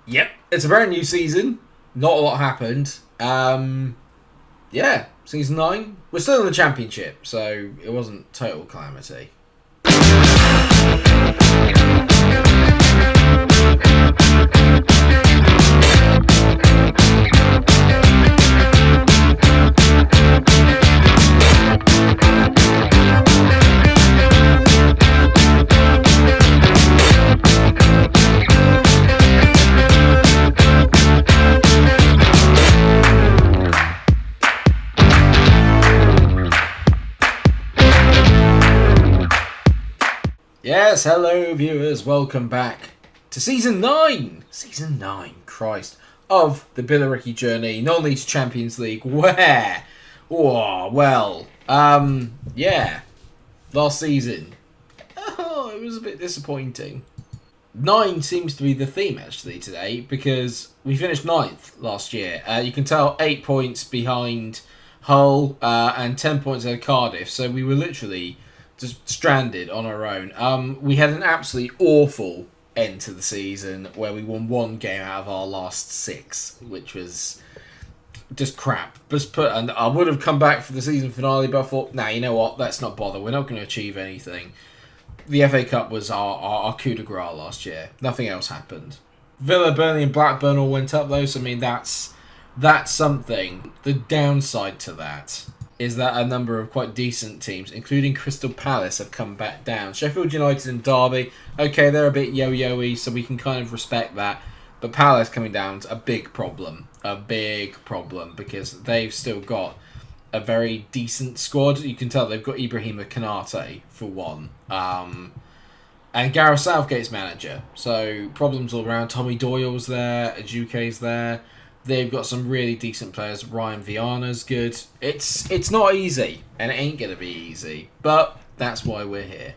Yep, it's a brand new season. Not a lot happened. Yeah, season 9. We're still in the championship, so it wasn't total calamity. Yes, hello viewers, welcome back to Season 9! Season 9, Christ, of the Billericay journey, non-league Champions League, where? Oh, well, yeah, last season. Oh, it was a bit disappointing. 9 seems to be the theme, actually, today, because we finished 9th last year. You can tell 8 points behind Hull and 10 points ahead of Cardiff, so we were literally just stranded on our own. We had an absolutely awful end to the season where we won 1 game out of our last 6, which was just crap. And I would have come back for the season finale, but I thought, nah, you know what? Let's not bother. We're not going to achieve anything. The FA Cup was our coup de grace last year. Nothing else happened. Villa, Burnley, and Blackburn all went up though. So I mean, that's something. The downside to that is that a number of quite decent teams, including Crystal Palace, have come back down. Sheffield United and Derby, okay, they're a bit yo-yo-y, so we can kind of respect that. But Palace coming down is a big problem. A big problem, because they've still got a very decent squad. You can tell they've got Ibrahima Konate, for one. And Gareth Southgate's manager. So, problems all around. Tommy Doyle's there, Ajuke's there. They've got some really decent players. Ryan Viana's good. It's not easy, and it ain't going to be easy. But that's why we're here.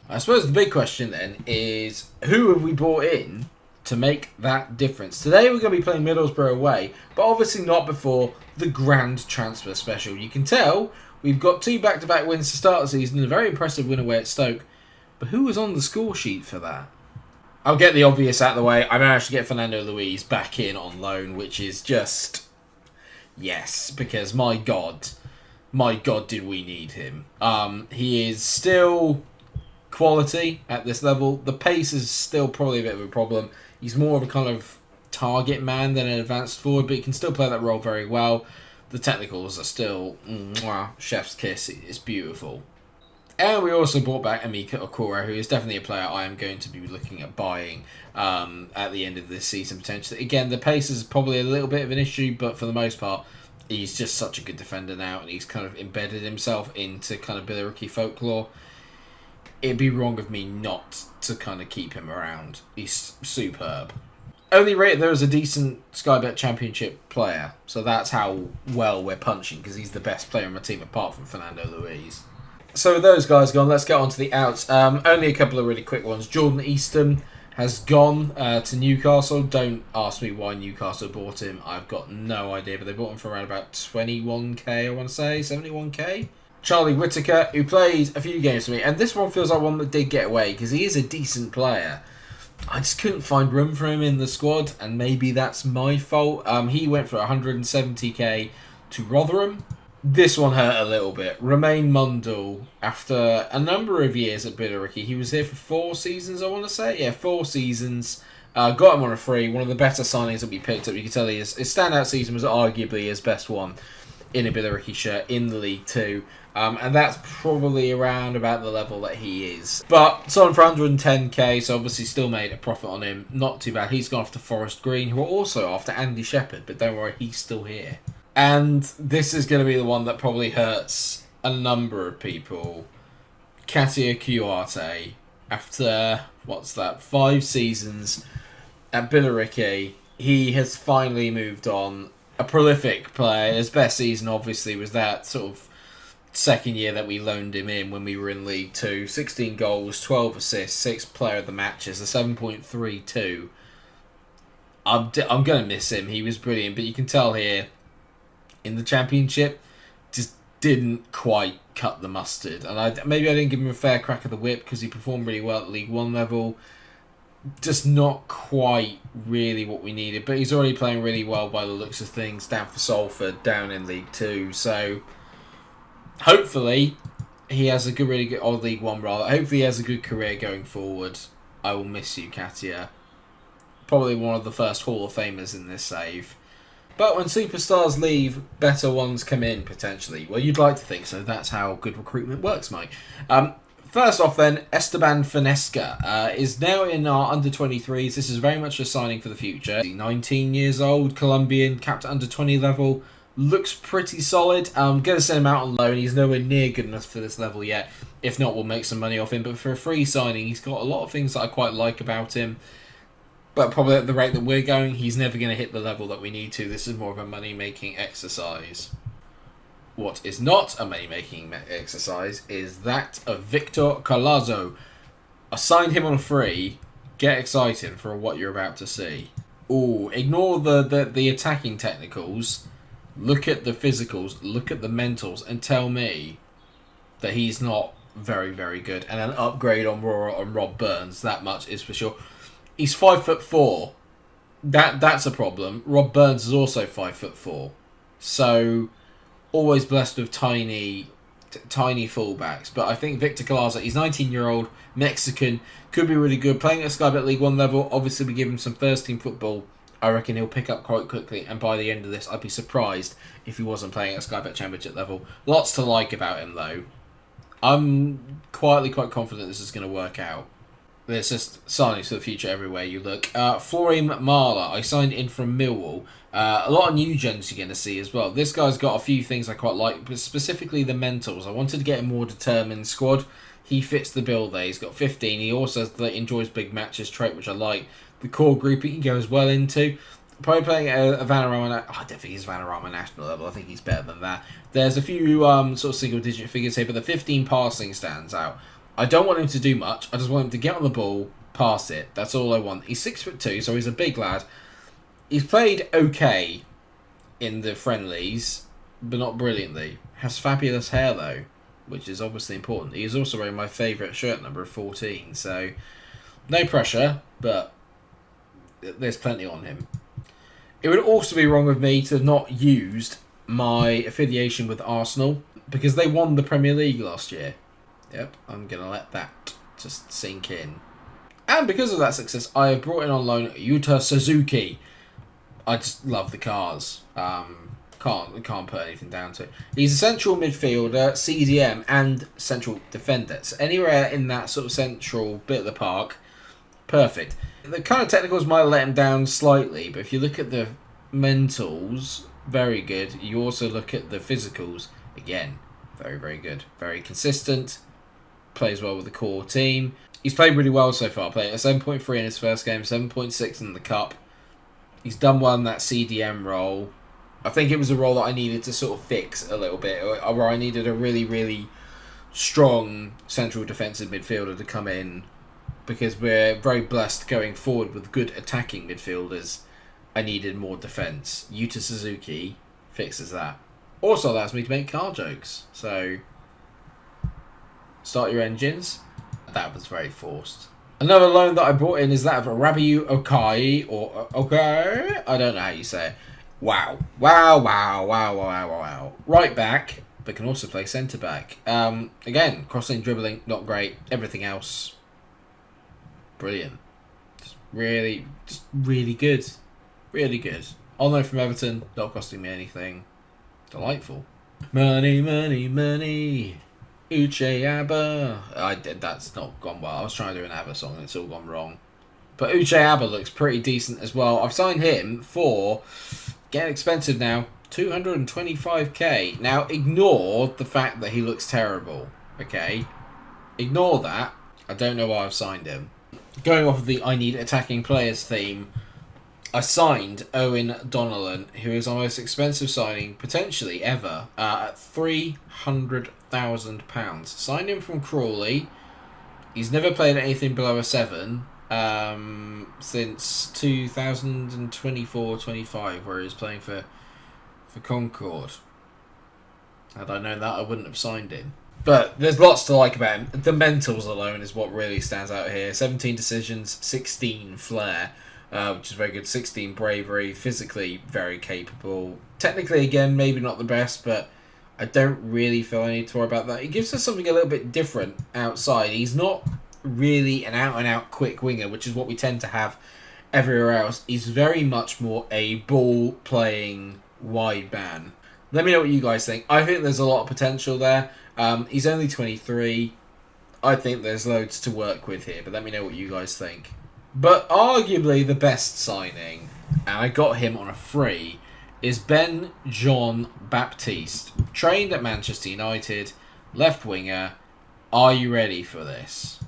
I suppose the big question then is, who have we brought in to make that difference? Today we're going to be playing Middlesbrough away, but obviously not before the grand transfer special. You can tell we've got 2 back-to-back wins to start the season, and a very impressive win away at Stoke. But who was on the score sheet for that? I'll get the obvious out of the way. I managed to get Fernando Luis back in on loan, which is just... yes, because my God, did we need him. He is still quality at this level. The pace is still probably a bit of a problem. He's more of a kind of target man than an advanced forward, but he can still play that role very well. The technicals are still chef's kiss. It's beautiful. And we also brought back Mikero, who is definitely a player I am going to be looking at buying at the end of this season, potentially. Again, the pace is probably a little bit of an issue, but for the most part, he's just such a good defender now, and he's kind of embedded himself into kind of Billericay folklore. It'd be wrong of me not to kind of keep him around. He's superb. Only rated there as a decent Sky Bet Championship player, so that's how well we're punching, because he's the best player on my team apart from Fernando Luis. So with those guys gone, let's get on to the outs. Only a couple of really quick ones. Jordan Easton has gone to Newcastle. Don't ask me why Newcastle bought him. I've got no idea, but they bought him for around about 21k, I want to say, 71k. Charlie Whitaker, who played a few games for me, and this one feels like one that did get away, because he is a decent player. I just couldn't find room for him in the squad, and maybe that's my fault. He went for 170k to Rotherham. This one hurt a little bit. Romain Mundell, after a number of years at Billericay, he was here for 4 seasons, I want to say. Yeah, 4 seasons. Got him on a free. One of the better signings that we picked up. You can tell his standout season was arguably his best one in a Billericay shirt in the League 2. And that's probably around about the level that he is. But sold for 110k, so obviously still made a profit on him. Not too bad. He's gone off to Forest Green, who are also after Andy Shepherd, but don't worry, he's still here. And this is going to be the one that probably hurts a number of people. Katia Kuarte, after, 5 seasons at Billericay, he has finally moved on. A prolific player. His best season, obviously, was that sort of second year that we loaned him in when we were in League 2. 16 goals, 12 assists, 6th player of the matches, a 7.32. I'm going to miss him. He was brilliant, but you can tell here, in the Championship, just didn't quite cut the mustard. And maybe I didn't give him a fair crack of the whip because he performed really well at League 1 level. just not quite really what we needed. But he's already playing really well by the looks of things down for Salford, down in League 2. So hopefully he has a good, really good, or League 1 rather. Hopefully he has a good career going forward. I will miss you, Katia. Probably one of the first Hall of Famers in this save. But when superstars leave, better ones come in, potentially. Well, you'd like to think so. That's how good recruitment works, Mike. First off then, Esteban Fenesca is now in our under-23s. This is very much a signing for the future. He's 19 years old, Colombian, capped at under-20 level. Looks pretty solid. I'm going to send him out on loan. He's nowhere near good enough for this level yet. If not, we'll make some money off him. But for a free signing, he's got a lot of things that I quite like about him. But probably at the rate that we're going, he's never going to hit the level that we need to. This is more of a money-making exercise. What is not a money-making exercise is that of Victor Colazo. I signed him on a free. Get excited for what you're about to see. Ooh, ignore the attacking technicals. Look at the physicals. Look at the mentals. And tell me that he's not very, very good. And an upgrade on Rob Burns. That much is for sure. He's 5'4". That's a problem. Rob Burns is also 5'4". So always blessed with tiny fullbacks. But I think Victor Colazo, he's 19-year-old, Mexican, could be really good. Playing at Sky Bet League 1 level, obviously we give him some first-team football. I reckon he'll pick up quite quickly. And by the end of this, I'd be surprised if he wasn't playing at Sky Bet Championship level. Lots to like about him, though. I'm quietly quite confident this is going to work out. There's just signings for the future everywhere you look. Florim Marla, I signed in from Millwall. A lot of new gens you're going to see as well. This guy's got a few things I quite like, but specifically the mentals. I wanted to get a more determined squad. He fits the bill there. He's got 15. He also enjoys big matches trait, which I like. The core group he goes well into. Probably playing at a Vanarama. I don't think he's Vanarama national level. I think he's better than that. There's a few sort of single-digit figures here, but the 15 passing stands out. I don't want him to do much. I just want him to get on the ball, pass it. That's all I want. He's 6'2", so he's a big lad. He's played okay in the friendlies, but not brilliantly. Has fabulous hair, though, which is obviously important. He is also wearing my favourite shirt number of 14, so no pressure, but there's plenty on him. It would also be wrong of me to have not used my affiliation with Arsenal, because they won the Premier League last year. Yep, I'm going to let that just sink in. And because of that success, I have brought in on loan Yuta Suzuki. I just love the cars. Can't put anything down to it. He's a central midfielder, CDM, and central defender. So anywhere in that sort of central bit of the park, perfect. The kind of technicals might let him down slightly, but if you look at the mentals, very good. You also look at the physicals, again, very, very good. Very consistent. Plays well with the core team. He's played really well so far. Played a 7.3 in his first game, 7.6 in the cup. He's done well in that CDM role. I think it was a role that I needed to sort of fix a little bit, where I needed a really, really strong central defensive midfielder to come in, because we're very blessed going forward with good attacking midfielders. I needed more defence. Yuta Suzuki fixes that. Also allows me to make car jokes. So start your engines. That was very forced. Another loan that I brought in is that of Rabiu Okai, or Okay. I don't know how you say it. Wow. Right back, but can also play centre back. Again, crossing, dribbling, not great. Everything else, brilliant. Just really good. Really good. On loan from Everton, not costing me anything. Delightful. Money. Uche Abba. That's not gone well. I was trying to do an ABBA song and it's all gone wrong. But Uche Abba looks pretty decent as well. I've signed him for, getting expensive now, 225k. Now, ignore the fact that he looks terrible. Okay? Ignore that. I don't know why I've signed him. Going off of the I need attacking players theme, I signed Owen Donnellan, who is our most expensive signing, potentially ever, at £300,000. Signed him from Crawley. He's never played anything below a 7 since 2024-25, where he was playing for Concord. Had I known that, I wouldn't have signed him. But there's lots to like about him. The mentals alone is what really stands out here. 17 decisions, 16 flair, which is very good. 16 bravery, physically very capable. Technically, again, maybe not the best, but I don't really feel I need to worry about that. He gives us something a little bit different outside. He's not really an out-and-out quick winger, which is what we tend to have everywhere else. He's very much more a ball-playing wide man. Let me know what you guys think. I think there's a lot of potential there. He's only 23. I think there's loads to work with here, but let me know what you guys think. But arguably the best signing, and I got him on a free, is John Baptiste. Trained at Manchester United, left winger. Are you ready for this?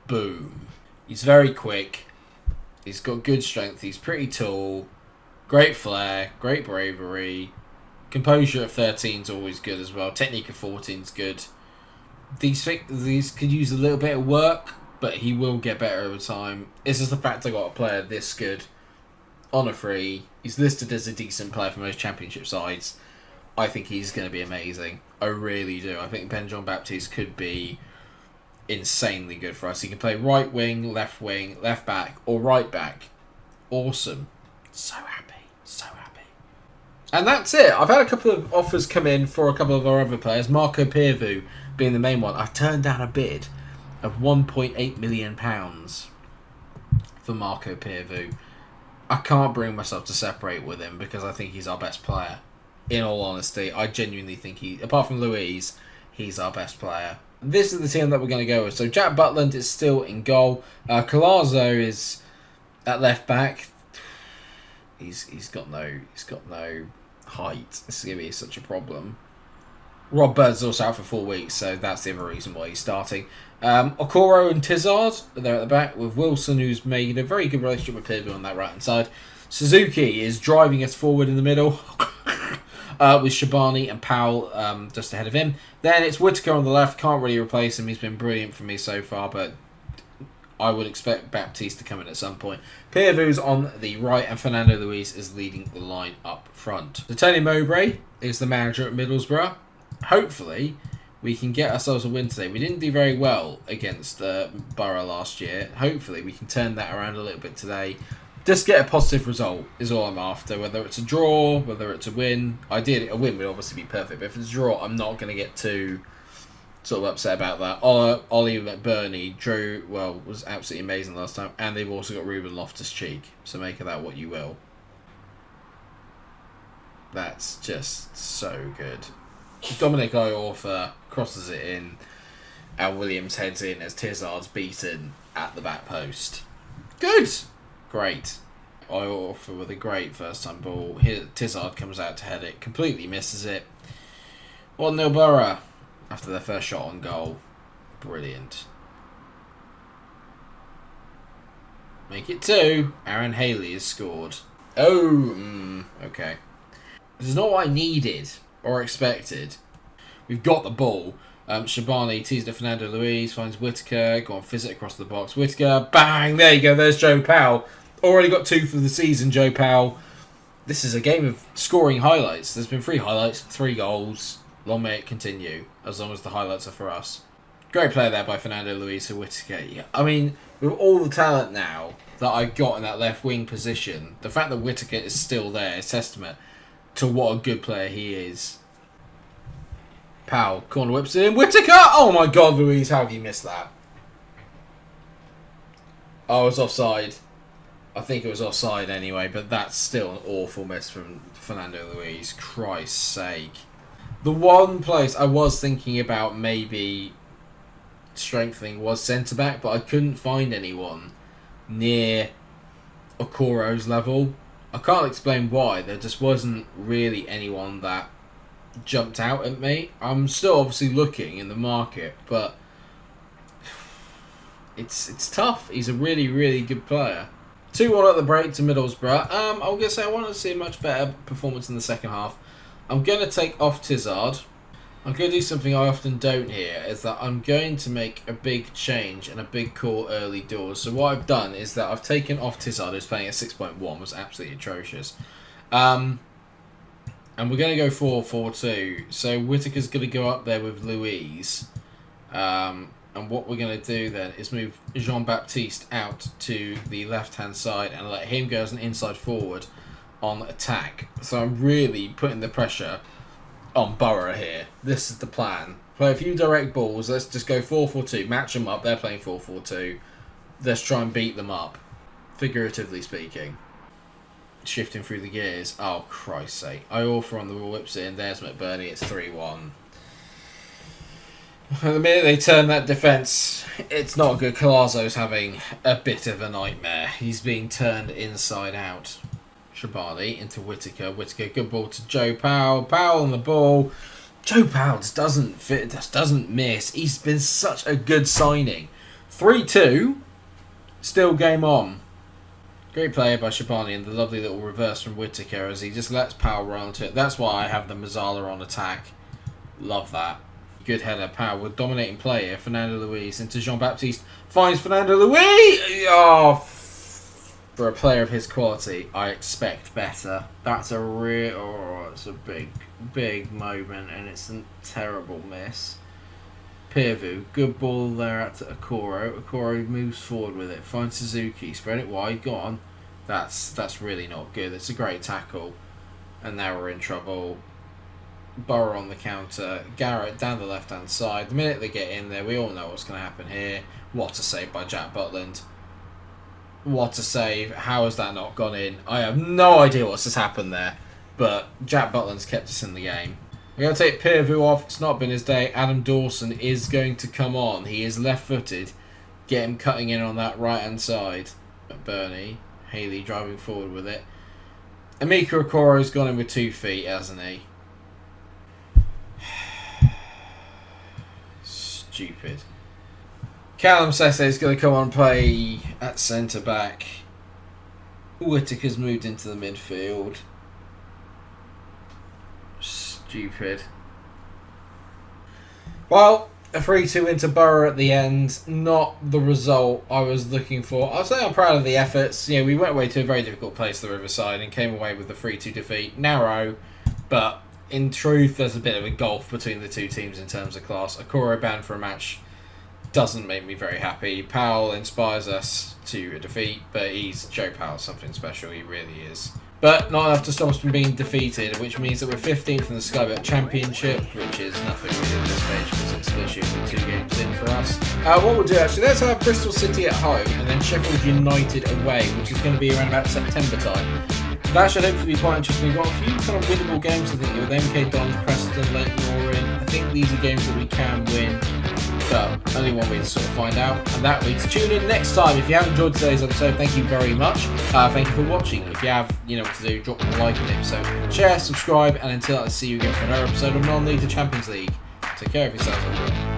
Boom. He's very quick. He's got good strength. He's pretty tall. Great flair. Great bravery. Composure at 13 is always good as well. Technique at 14 is good. These could use a little bit of work, but he will get better over time. It's just the fact I got a player this good on a free. He's listed as a decent player for most championship sides. I think he's going to be amazing. I really do. I think John Baptiste could be insanely good for us. He can play right wing, left back, or right back. Awesome. So happy. So happy. And that's it. I've had a couple of offers come in for a couple of our other players. Marco Pirvu being the main one. I turned down a bid of £1.8 million for Marco Pirvu. I can't bring myself to separate with him because I think he's our best player. In all honesty, I genuinely think apart from Louise, he's our best player. This is the team that we're going to go with. So Jack Butland is still in goal. Collazo is at left back. He's got no height. This is going to be such a problem. Rob Bird's also out for 4 weeks, so that's the other reason why he's starting. Okoro and Tizard are there at the back, with Wilson, who's made a very good relationship with Pirbu on that right-hand side. Suzuki is driving us forward in the middle, with Shabani and Powell just ahead of him. Then it's Whitaker on the left. Can't really replace him. He's been brilliant for me so far, but I would expect Baptiste to come in at some point. Pirvu's on the right, and Fernando Luis is leading the line up front. So Tony Mowbray is the manager at Middlesbrough. Hopefully, we can get ourselves a win today. We didn't do very well against Borough last year. Hopefully, we can turn that around a little bit today. Just get a positive result is all I'm after. Whether it's a draw, whether it's a win. Ideally, a win would obviously be perfect. But if it's a draw, I'm not going to get too sort of upset about that. Ollie McBurney was absolutely amazing last time. And they've also got Ruben Loftus-Cheek. So make of that what you will. That's just so good. Dominic Iorfa crosses it in, and Williams heads in as Tizard's beaten at the back post. Good! Great. Iorfa with a great first time ball. Here, Tizard comes out to head it, completely misses it. 1-0 Borough after their first shot on goal. Brilliant. Make it 2. Aaron Haley has scored. Okay. This is not what I needed or expected. We've got the ball. Shabani teased at Fernando Luis, finds Whitaker, go on, fizz it across the box. Whitaker, bang! There you go, there's Joe Powell. Already got 2 for the season, Joe Powell. This is a game of scoring highlights. There's been 3 highlights, 3 goals. Long may it continue, as long as the highlights are for us. Great play there by Fernando Luis for Whitaker. Yeah, I mean, with all the talent now that I've got in that left wing position, the fact that Whitaker is still there is testament to what a good player he is. Powell, corner whips it in. Whitaker! Oh my god, Louise, how have you missed that? Oh, it was offside. I think it was offside anyway, but that's still an awful miss from Fernando Luis. Christ's sake. The one place I was thinking about maybe strengthening was centre-back, but I couldn't find anyone near Okoro's level. I can't explain why. There just wasn't really anyone that jumped out at me. I'm still obviously looking in the market, but it's tough. He's a really, really good player. 2-1 at the break to Middlesbrough. I'm going to say I want to see a much better performance in the second half. I'm going to take off Tizard. I'm going to do something I often don't here, is that I'm going to make a big change and a big call early doors. So what I've done is that I've taken off Tizard, who's playing at 6.1, was absolutely atrocious. And And we're going to go 4-4-2. So Whitaker's going to go up there with Louise. And what we're going to do then is move John Baptiste out to the left-hand side and let him go as an inside forward on attack. So I'm really putting the pressure on Borough here. This is the plan. Play a few direct balls. Let's just go 4-4-2. Match them up. They're playing 4-4-2. Let's try and beat them up, figuratively speaking. Shifting through the gears. Oh, Christ's sake. I offer on the whips in. There's McBurney. It's 3-1. The minute they turn that defence, it's not good. Colazo's having a bit of a nightmare. He's being turned inside out. Shabani into Whitaker. Whitaker, good ball to Joe Powell. Powell on the ball. Joe Powell just doesn't fit, just doesn't miss. He's been such a good signing. 3-2. Still game on. Great player by Shabani and the lovely little reverse from Whitaker as he just lets Powell run onto it. That's why I have the Mazzala on attack. Love that. Good header. Powell with dominating player. Fernando Luis into Jean Baptiste. Finds Fernando Luis! Oh, for a player of his quality, I expect better. That's a real... Oh, it's a big, big moment and it's a terrible miss. Pirvu, good ball there at Okoro. Okoro moves forward with it, finds Suzuki, spread it wide, go on. That's really not good. It's a great tackle. And now we're in trouble. Borough on the counter. Garrett down the left-hand side. The minute they get in there, we all know what's going to happen here. What a save by Jack Butland. What a save. How has that not gone in? I have no idea what's just happened there. But Jack Butland's kept us in the game. We're going to take Pirvu off. It's not been his day. Adam Dawson is going to come on. He is left-footed. Get him cutting in on that right-hand side. Bernie. Haley driving forward with it. Amika Okoro's gone in with 2 feet, hasn't he? Stupid. Callum Sesse is going to come on and play at centre-back. Whitaker's moved into the midfield. Stupid. Well, a 3-2 into Borough at the end. Not the result I was looking for. I'll say I'm proud of the efforts. You know, we went away to a very difficult place, the Riverside, and came away with the 3-2 defeat. Narrow, but in truth, there's a bit of a gulf between the two teams in terms of class. Okoro banned for a match doesn't make me very happy. Powell inspires us to a defeat, but he's Joe Powell, something special. He really is. But not enough to stop us from being defeated, which means that we're 15th in the Sky Bet Championship, which is nothing really at this stage because it's literally 2 games in for us. What we'll do actually, let's have Bristol City at home and then Sheffield United away, which is going to be around about September time. That should hopefully be quite interesting. We've got a few kind of winnable games, I think, with MK Dons, Preston, Leighton Orient. I think these are games that we can win, but only one way to sort of find out. And that means tune in next time. If you have enjoyed today's episode, thank you very much. Thank you for watching. If you have, you know what to do, drop a like on the episode, share, subscribe, and until I see you again for another episode of Non-League to Champions League, take care of yourselves, everyone.